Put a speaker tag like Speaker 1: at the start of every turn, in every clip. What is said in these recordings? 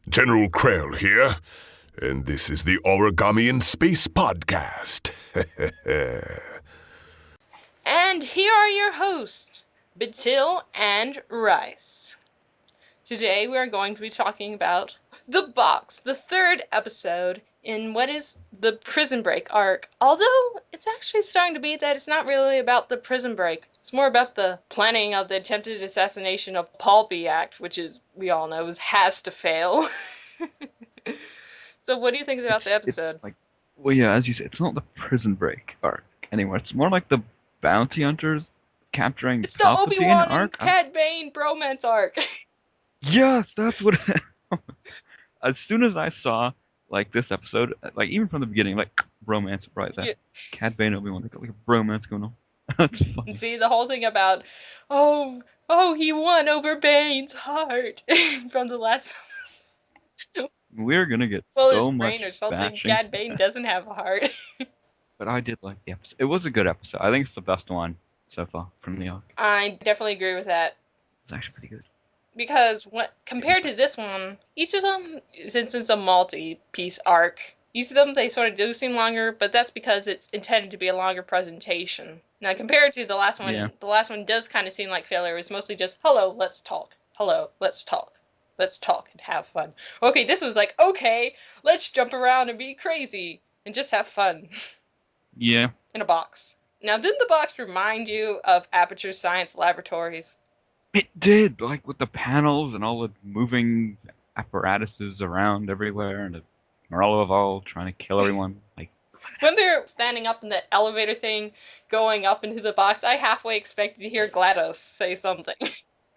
Speaker 1: General Krell here, and this is the Origami in Space podcast.
Speaker 2: And here are your hosts, Bitil and Rice. Today we are going to be talking about The Box, the third episode in what is the Prison Break arc. Although it's actually starting to be that it's not really about the prison break. It's more about the planning of the attempted assassination of Palpy Act, which is, we all know, has to fail. So what do you think about the episode?
Speaker 3: As you say, it's not the prison break arc anymore. It's more like the bounty hunters capturing
Speaker 2: It's the
Speaker 3: Palpatine
Speaker 2: Obi-Wan and
Speaker 3: arc.
Speaker 2: Cad Bane bromance arc.
Speaker 3: Yes, that's what. As soon as I saw this episode, even from the beginning, bromance, right? That Cad Bane Obi-Wan, they got a bromance going on. That's funny.
Speaker 2: See, the whole thing about, oh, he won over Bane's heart from the last.
Speaker 3: We're gonna get
Speaker 2: well,
Speaker 3: so
Speaker 2: his
Speaker 3: much
Speaker 2: brain or something.
Speaker 3: bashing.
Speaker 2: Cad Bane doesn't have a heart.
Speaker 3: But I did like the episode. It was a good episode. I think it's the best one so far from the arc.
Speaker 2: I definitely agree with that.
Speaker 3: It's actually pretty good.
Speaker 2: Because compared to this one, each of them, since it's a multi-piece arc, each of them, they sort of do seem longer, but that's because it's intended to be a longer presentation. Now, compared to the last one, The last one does kind of seem like failure. It's mostly just, hello, let's talk. Hello, let's talk. Let's talk and have fun. Okay, this was like, okay, let's jump around and be crazy and just have fun.
Speaker 3: Yeah.
Speaker 2: In a box. Now, didn't the box remind you of Aperture Science Laboratories?
Speaker 3: It did, with the panels and all the moving apparatuses around everywhere, and the Morello trying to kill everyone.
Speaker 2: When they're standing up in the elevator thing, going up into the box, I halfway expected to hear GLaDOS say something.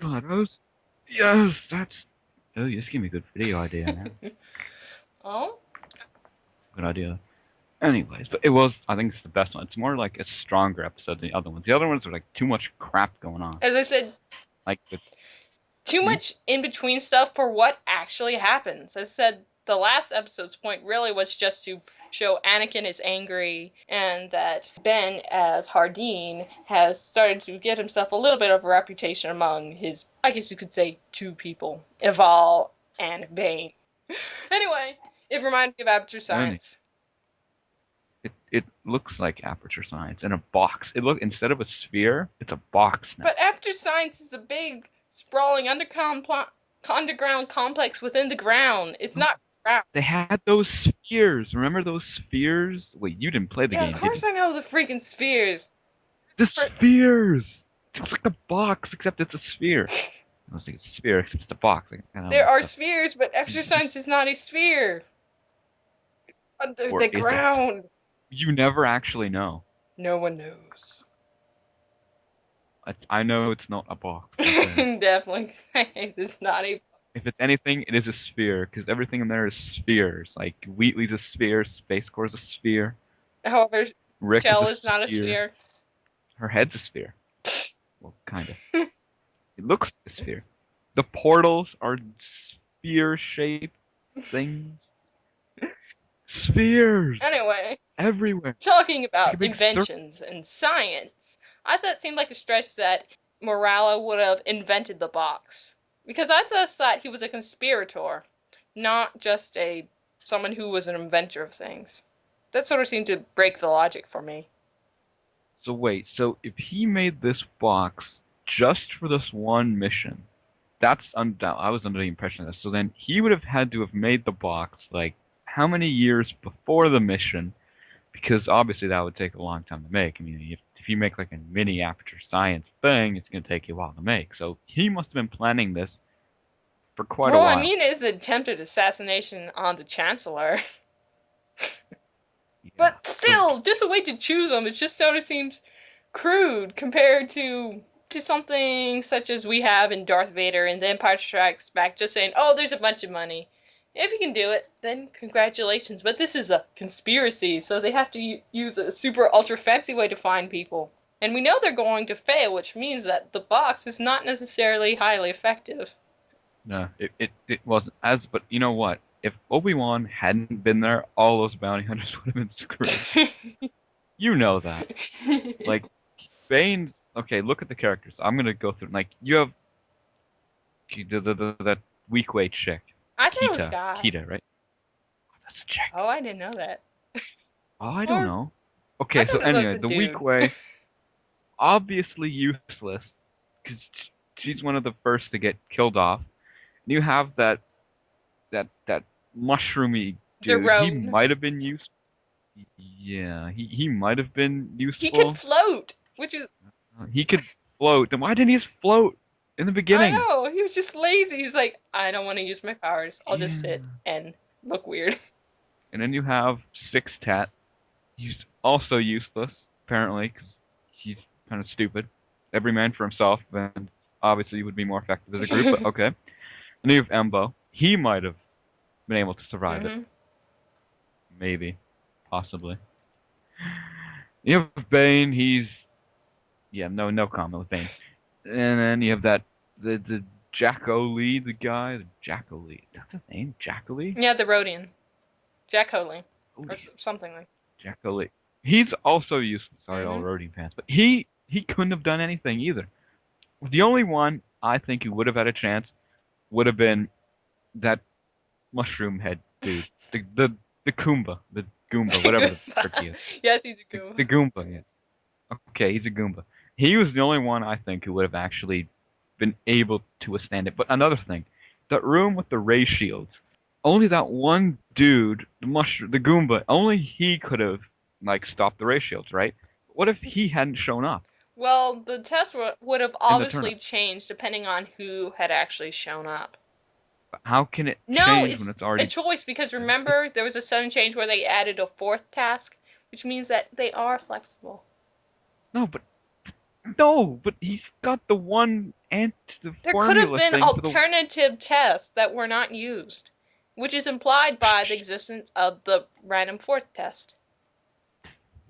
Speaker 3: GLaDOS? Yes, oh, you just gave me a good video idea now.
Speaker 2: Oh?
Speaker 3: Good idea. Anyways, but I think it's the best one. It's more like a stronger episode than the other ones. The other ones are too much crap going on.
Speaker 2: As I said, too much in-between stuff for what actually happens. As I said, the last episode's point really was just to show Anakin is angry and that Ben, as Hardeen, has started to get himself a little bit of a reputation among his, I guess you could say, two people, Eval and Bane. Anyway, it reminded me of Aperture Science.
Speaker 3: It looks like Aperture Science in a box. Instead of a sphere, it's a box now.
Speaker 2: But Aperture Science is a big, sprawling underground complex within the ground. It's not ground.
Speaker 3: They had those spheres. Remember those spheres? Wait, you didn't play the game,
Speaker 2: Yeah, of course I know the freaking spheres.
Speaker 3: The spheres! It looks like the box, except it's a sphere. I was thinking it's a sphere, except it's a box.
Speaker 2: There are spheres, but Aperture Science is not a sphere. It's under the ground.
Speaker 3: You never actually know.
Speaker 2: No one knows.
Speaker 3: I know it's not a box.
Speaker 2: Definitely. It's not a box.
Speaker 3: If it's anything, it is a sphere, because everything in there is spheres. Wheatley's a sphere, Space Core's a sphere.
Speaker 2: However,
Speaker 3: Rick
Speaker 2: Shell is not a sphere.
Speaker 3: Her head's a sphere. Well, kind of. It looks like a sphere. The portals are sphere-shaped things. Spheres!
Speaker 2: Anyway.
Speaker 3: Everywhere.
Speaker 2: Talking about inventions and science, I thought it seemed like a stretch that Morello would have invented the box. Because I thought he was a conspirator, not just someone who was an inventor of things. That sort of seemed to break the logic for me.
Speaker 3: So wait, if he made this box just for this one mission, I was under the impression of this. So then he would have had to have made the box, how many years before the mission? Because obviously that would take a long time to make. I mean, if you make a mini Aperture Science thing, it's going to take you a while to make. So he must have been planning this for quite a while.
Speaker 2: Well, I mean, it's an attempted assassination on the Chancellor. Yeah. But still, just a way to choose them, it just sort of seems crude compared to something such as we have in Darth Vader and The Empire Strikes Back, just saying, oh, there's a bunch of money. If you can do it, then congratulations. But this is a conspiracy, so they have to use a super ultra fancy way to find people. And we know they're going to fail, which means that the box is not necessarily highly effective.
Speaker 3: No, it wasn't but you know what? If Obi-Wan hadn't been there, all those bounty hunters would have been screwed. You know that. Bane, okay, look at the characters. I'm going to go through, you have that weak weight chick.
Speaker 2: I thought it was
Speaker 3: Kita.
Speaker 2: Guy.
Speaker 3: Kita, right? That's a chick.
Speaker 2: Oh, I didn't know that.
Speaker 3: Oh, I don't
Speaker 2: Or-
Speaker 3: know.
Speaker 2: I
Speaker 3: Okay, so
Speaker 2: thought it was
Speaker 3: anyway,
Speaker 2: a
Speaker 3: the
Speaker 2: dude.
Speaker 3: weak way, obviously useless, because she's one of the first to get killed off. And you have that mushroomy
Speaker 2: The
Speaker 3: dude. He
Speaker 2: roan.
Speaker 3: might have been used. Yeah, he might have been useful.
Speaker 2: He could float, which is
Speaker 3: He could float. Then why didn't he just float in the beginning?
Speaker 2: I know. He was just lazy. He's like, I don't want to use my powers. I'll just sit and look weird.
Speaker 3: And then you have Six Tat. He's also useless, apparently, because he's kind of stupid. Every man for himself, and obviously would be more effective as a group, but okay. And then you have Embo. He might have been able to survive it. Maybe. Possibly. You have Bane, he's... Yeah, no comment with Bane. And then you have the Jacko Lee, the guy, the Jacko Lee. That's his name? Jacko Lee?
Speaker 2: Yeah, the Rhodian. Jack Holing.
Speaker 3: Oh,
Speaker 2: Or something like
Speaker 3: Jacko Lee. He's also useless. Sorry, all Rhodian fans. But he couldn't have done anything either. The only one I think who would have had a chance would have been that mushroom head dude. The Goomba. The Goomba, whatever the frick he is.
Speaker 2: Yes, he's a Goomba.
Speaker 3: The Goomba, yeah. Okay, he's a Goomba. He was the only one, I think, who would have actually been able to withstand it. But another thing, that room with the ray shields, only that one dude, the Goomba, only he could have, like, stopped the ray shields, right? What if he hadn't shown up?
Speaker 2: Well, the test would have obviously changed depending on who had actually shown up.
Speaker 3: But how can it
Speaker 2: No,
Speaker 3: change
Speaker 2: it's
Speaker 3: when it's already...
Speaker 2: a choice, because remember, there was a sudden change where they added a fourth task, which means that they are flexible.
Speaker 3: No, but he's got the one the
Speaker 2: There could
Speaker 3: formula
Speaker 2: have been
Speaker 3: thing
Speaker 2: alternative tests that were not used, which is implied by the existence of the random fourth test.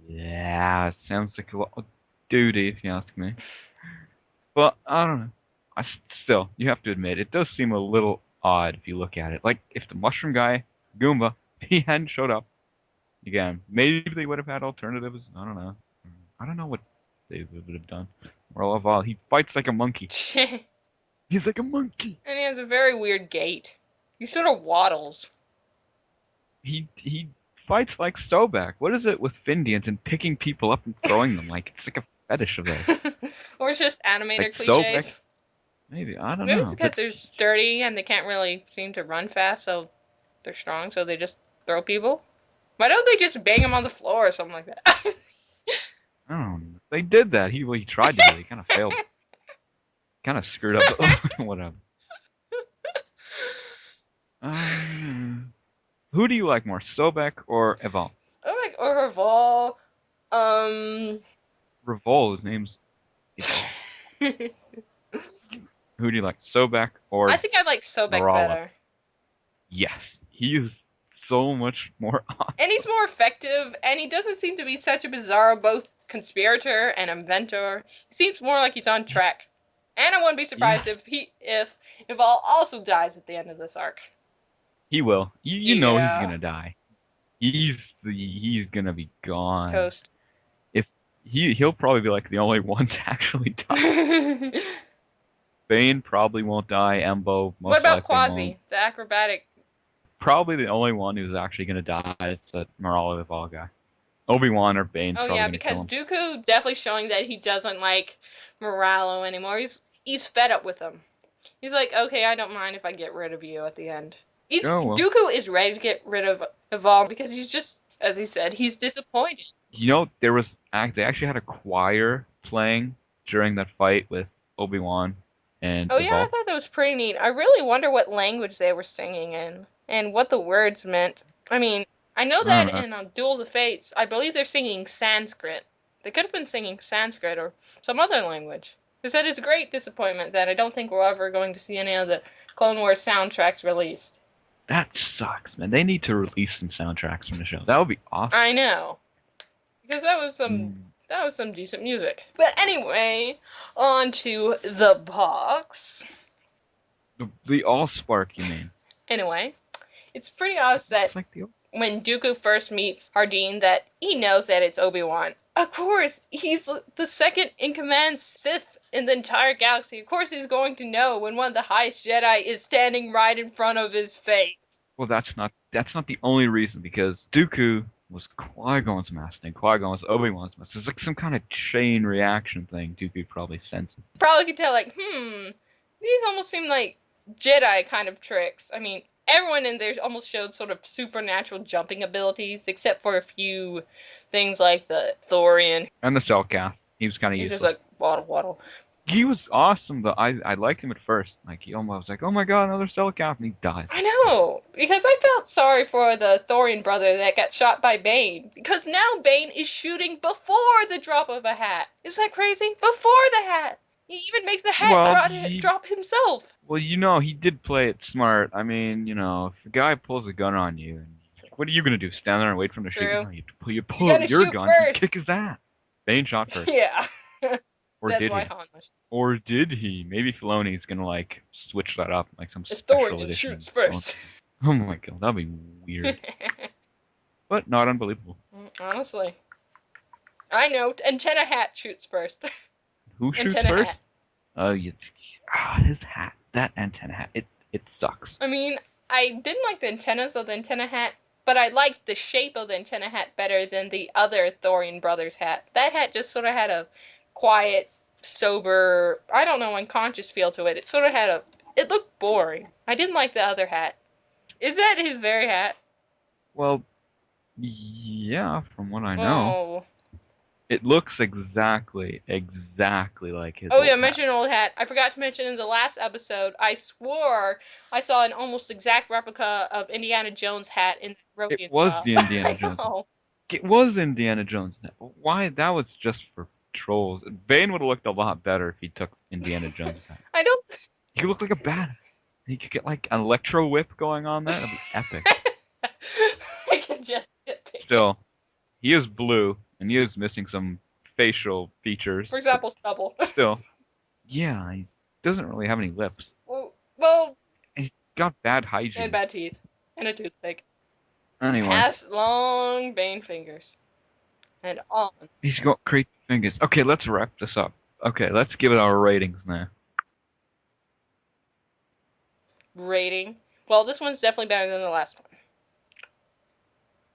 Speaker 3: Yeah, it sounds like a lot of duty, if you ask me. But, I don't know. Still, you have to admit, it does seem a little odd if you look at it. Like, if the mushroom guy, Goomba, he hadn't showed up, again, maybe they would have had alternatives. I don't know. I don't know what they would have done. Well, of all, he fights like a monkey. He's like a monkey.
Speaker 2: And he has a very weird gait. He sort of waddles.
Speaker 3: He fights like Sobek. What is it with Findians and picking people up and throwing them? Like, it's like a fetish of theirs.
Speaker 2: Or it's just animator
Speaker 3: Like
Speaker 2: cliches.
Speaker 3: Sobek? Maybe, I don't
Speaker 2: Maybe
Speaker 3: know.
Speaker 2: it's because they're sturdy and they can't really seem to run fast, so they're strong, so they just throw people. Why don't they just bang him on the floor or something like that?
Speaker 3: I don't know. They did that. He tried to do it. He kind of failed. Kind of screwed up. Whatever. Who do you like more, Sobek or Evol?
Speaker 2: Sobek or Revol?
Speaker 3: Revol, his name's Evol. Who do you like, Sobek or
Speaker 2: I think I like Sobek
Speaker 3: Marala?
Speaker 2: better.
Speaker 3: Yes. He is so much more awesome.
Speaker 2: And he's more effective, and he doesn't seem to be such a bizarro both conspirator and inventor. He seems more like he's on track. And I wouldn't be surprised if Evol also dies at the end of this arc.
Speaker 3: He will. You know
Speaker 2: Yeah.
Speaker 3: he's gonna die. He's gonna be gone.
Speaker 2: Toast.
Speaker 3: If he'll probably be like the only one to actually die. Bane probably won't die. Embo most
Speaker 2: What about
Speaker 3: likely
Speaker 2: Quasi,
Speaker 3: won't.
Speaker 2: the acrobatic?
Speaker 3: Probably the only one who's actually gonna die is that Marala Evol guy. Obi-Wan or Bane.
Speaker 2: Oh
Speaker 3: probably
Speaker 2: yeah,
Speaker 3: gonna
Speaker 2: because
Speaker 3: kill him.
Speaker 2: Dooku definitely showing that he doesn't like Moralo anymore. He's fed up with him. He's like, okay, I don't mind if I get rid of you at the end.
Speaker 3: Oh, well.
Speaker 2: Dooku is ready to get rid of Evol because he's just, as he said, he's disappointed.
Speaker 3: You know, they actually had a choir playing during that fight with Obi-Wan and
Speaker 2: Oh yeah, I
Speaker 3: Evol.
Speaker 2: thought that was pretty neat. I really wonder what language they were singing in and what the words meant. I mean, I know that in Duel of the Fates, I believe they're singing Sanskrit. They could have been singing Sanskrit or some other language. Because that is a great disappointment that I don't think we're ever going to see any of the Clone Wars soundtracks released.
Speaker 3: That sucks, man. They need to release some soundtracks from the show. That would be awesome.
Speaker 2: I know. Because that was some decent music. But anyway, on to the box.
Speaker 3: The Allspark, you mean?
Speaker 2: Anyway, it's pretty obvious that
Speaker 3: It's like the
Speaker 2: when Dooku first meets Hardeen that he knows that it's Obi-Wan. Of course, he's the second in command Sith in the entire galaxy. Of course he's going to know when one of the highest Jedi is standing right in front of his face.
Speaker 3: Well, that's not the only reason, because Dooku was Qui-Gon's master, and Qui-Gon was Obi-Wan's master. It's like some kind of chain reaction thing Dooku probably senses.
Speaker 2: Probably could tell, like, these almost seem like Jedi kind of tricks. I mean, everyone in there almost showed sort of supernatural jumping abilities, except for a few things like the Thorian.
Speaker 3: And the Cellcath. He was kind of
Speaker 2: He's
Speaker 3: useless.
Speaker 2: just like, waddle.
Speaker 3: He was awesome, though. I liked him at first. Like, he almost was like, oh my god, another Cellcath, and he died.
Speaker 2: I know, because I felt sorry for the Thorian brother that got shot by Bane, because now Bane is shooting before the drop of a hat. Isn't that crazy? Before the hat! He even makes the hat drop himself.
Speaker 3: Well, he did play it smart. I mean, if a guy pulls a gun on you, what are you going to do? Stand there and wait for him to shoot you? No, you pull out your gun and kick his ass. Bane shot first.
Speaker 2: Yeah.
Speaker 3: Or
Speaker 2: That's
Speaker 3: did
Speaker 2: why
Speaker 3: he?
Speaker 2: Han was.
Speaker 3: Or did he? Maybe Filoni's going to, switch that up, like some
Speaker 2: The
Speaker 3: special
Speaker 2: Thorian
Speaker 3: edition.
Speaker 2: shoots first.
Speaker 3: Oh my god, that'd be weird. But not unbelievable.
Speaker 2: Honestly. I know, Antenna Hat shoots first.
Speaker 3: Who shoots
Speaker 2: Antenna
Speaker 3: first?
Speaker 2: Hat.
Speaker 3: Oh, his hat. That antenna hat. It sucks.
Speaker 2: I mean, I didn't like the antennas of the antenna hat, but I liked the shape of the antenna hat better than the other Thorian Brothers hat. That hat just sort of had a quiet, sober, I don't know, unconscious feel to it. It sort of had it looked boring. I didn't like the other hat. Is that his very hat?
Speaker 3: Well, yeah, from what I know.
Speaker 2: Oh.
Speaker 3: It looks exactly like his
Speaker 2: Oh
Speaker 3: old
Speaker 2: yeah,
Speaker 3: hat.
Speaker 2: mention old hat. I forgot to mention in the last episode, I swore I saw an almost exact replica of Indiana Jones' hat in the Rodian
Speaker 3: It was
Speaker 2: file.
Speaker 3: the Indiana
Speaker 2: I
Speaker 3: Jones.
Speaker 2: know.
Speaker 3: It was Indiana Jones. Why? That was just for trolls. Bane would have looked a lot better if he took Indiana Jones' hat.
Speaker 2: I don't.
Speaker 3: He could look like a badass. He could get like an electro whip going on there. That'd be epic.
Speaker 2: I can just get pictures.
Speaker 3: Still, he is blue, and he is missing some facial features.
Speaker 2: For example, stubble.
Speaker 3: Still, yeah, he doesn't really have any lips.
Speaker 2: Well,
Speaker 3: He's got bad hygiene.
Speaker 2: and bad teeth. And a toothache.
Speaker 3: Anyway,
Speaker 2: Has long Bane fingers. And on.
Speaker 3: he's got crazy fingers. Okay, let's wrap this up. Okay, let's give it our ratings now.
Speaker 2: Rating. Well, this one's definitely better than the last one.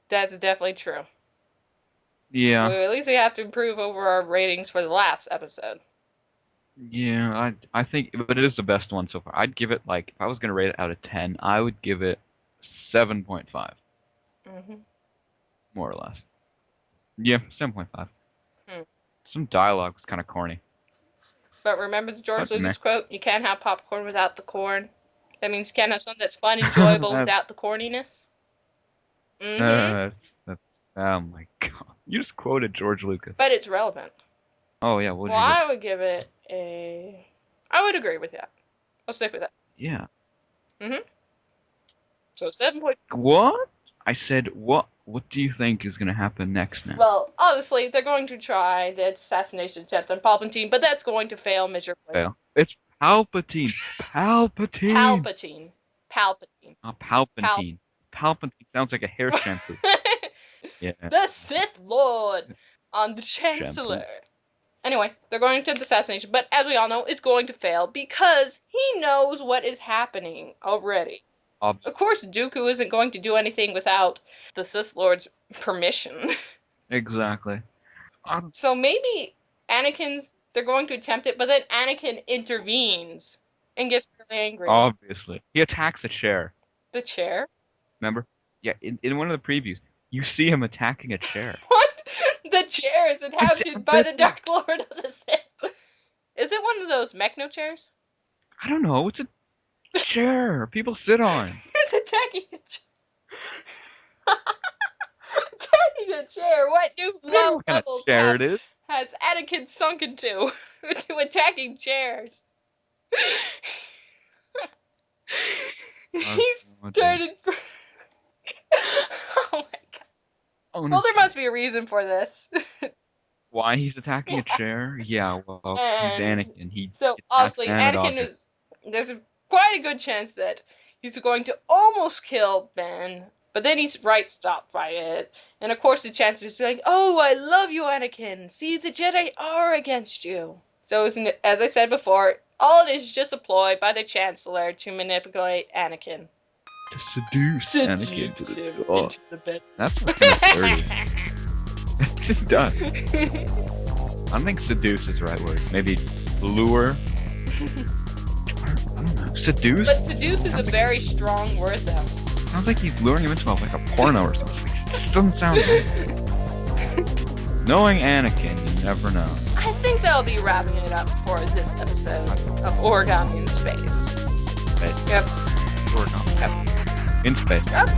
Speaker 2: That's definitely true.
Speaker 3: Yeah.
Speaker 2: So at least we have to improve over our ratings for the last episode.
Speaker 3: Yeah, I think, but it is the best one so far. I'd give it, if I was going to rate it out of 10, I would give it 7.5.
Speaker 2: Mm-hmm.
Speaker 3: More or less. Yeah, 7.5.
Speaker 2: Hmm.
Speaker 3: Some dialogue was kind of corny.
Speaker 2: But remember the George
Speaker 3: That's
Speaker 2: Lucas
Speaker 3: meh.
Speaker 2: quote? You can't have popcorn without the corn. That means you can't have something that's fun, enjoyable without the corniness. Mm-hmm.
Speaker 3: Oh my god. You just quoted George Lucas.
Speaker 2: But it's relevant.
Speaker 3: Oh yeah, what
Speaker 2: Well,
Speaker 3: did you
Speaker 2: I would give it a... I would agree with that. I'll stick with that.
Speaker 3: Yeah.
Speaker 2: Mm-hmm. So 7 point...
Speaker 3: What? I said, what do you think is going to happen next now?
Speaker 2: Well, obviously, they're going to try the assassination attempt on Palpatine, but that's going to fail miserably.
Speaker 3: Fail. It's Palpatine. Palpatine.
Speaker 2: Palpatine.
Speaker 3: Oh, Palpatine. Palpatine sounds like a hair shampoo. Yeah.
Speaker 2: The Sith Lord on the Chancellor. Anyway, they're going to the assassination, but as we all know, it's going to fail because he knows what is happening already. Of course, Dooku isn't going to do anything without the Sith Lord's permission.
Speaker 3: Exactly.
Speaker 2: So maybe they're going to attempt it, but then Anakin intervenes and gets really angry.
Speaker 3: Obviously. He attacks a chair.
Speaker 2: The chair?
Speaker 3: Remember? Yeah, in one of the previews, you see him attacking a chair.
Speaker 2: What? The chair is inhabited by the Dark Lord of the Sith. Is it one of those Mechno chairs?
Speaker 3: I don't know. It's a chair people sit on.
Speaker 2: It's attacking a chair. Attacking a chair. What new
Speaker 3: What kind of
Speaker 2: levels
Speaker 3: chair it is?
Speaker 2: has Anakin sunk into attacking chairs? He's started. Oh my god.
Speaker 3: Oh, no.
Speaker 2: Well, there must be a reason for this.
Speaker 3: Why he's attacking a chair? Yeah, well, he's Anakin.
Speaker 2: So obviously, Anakin is. There's quite a good chance that he's going to almost kill Ben, But then he's right stopped by it. And of course the Chancellor's like, oh, I love you, Anakin. See, the Jedi are against you. So as I said before, all it is just a ploy by the Chancellor to manipulate Anakin.
Speaker 3: To seduce Anakin to the door.
Speaker 2: Into the bed.
Speaker 3: That's kind of dirty. It just does. I don't think seduce is the right word. Maybe lure? I don't know. Seduce?
Speaker 2: But seduce is a very strong word, though.
Speaker 3: Sounds like he's luring him into like a porno or something. It doesn't sound right. Knowing Anakin, you never know.
Speaker 2: I think that'll be wrapping it up for this episode of Origami in Space.
Speaker 3: Space.
Speaker 2: Yep.
Speaker 3: Origami.
Speaker 2: Yep.
Speaker 3: In space.
Speaker 2: Yep.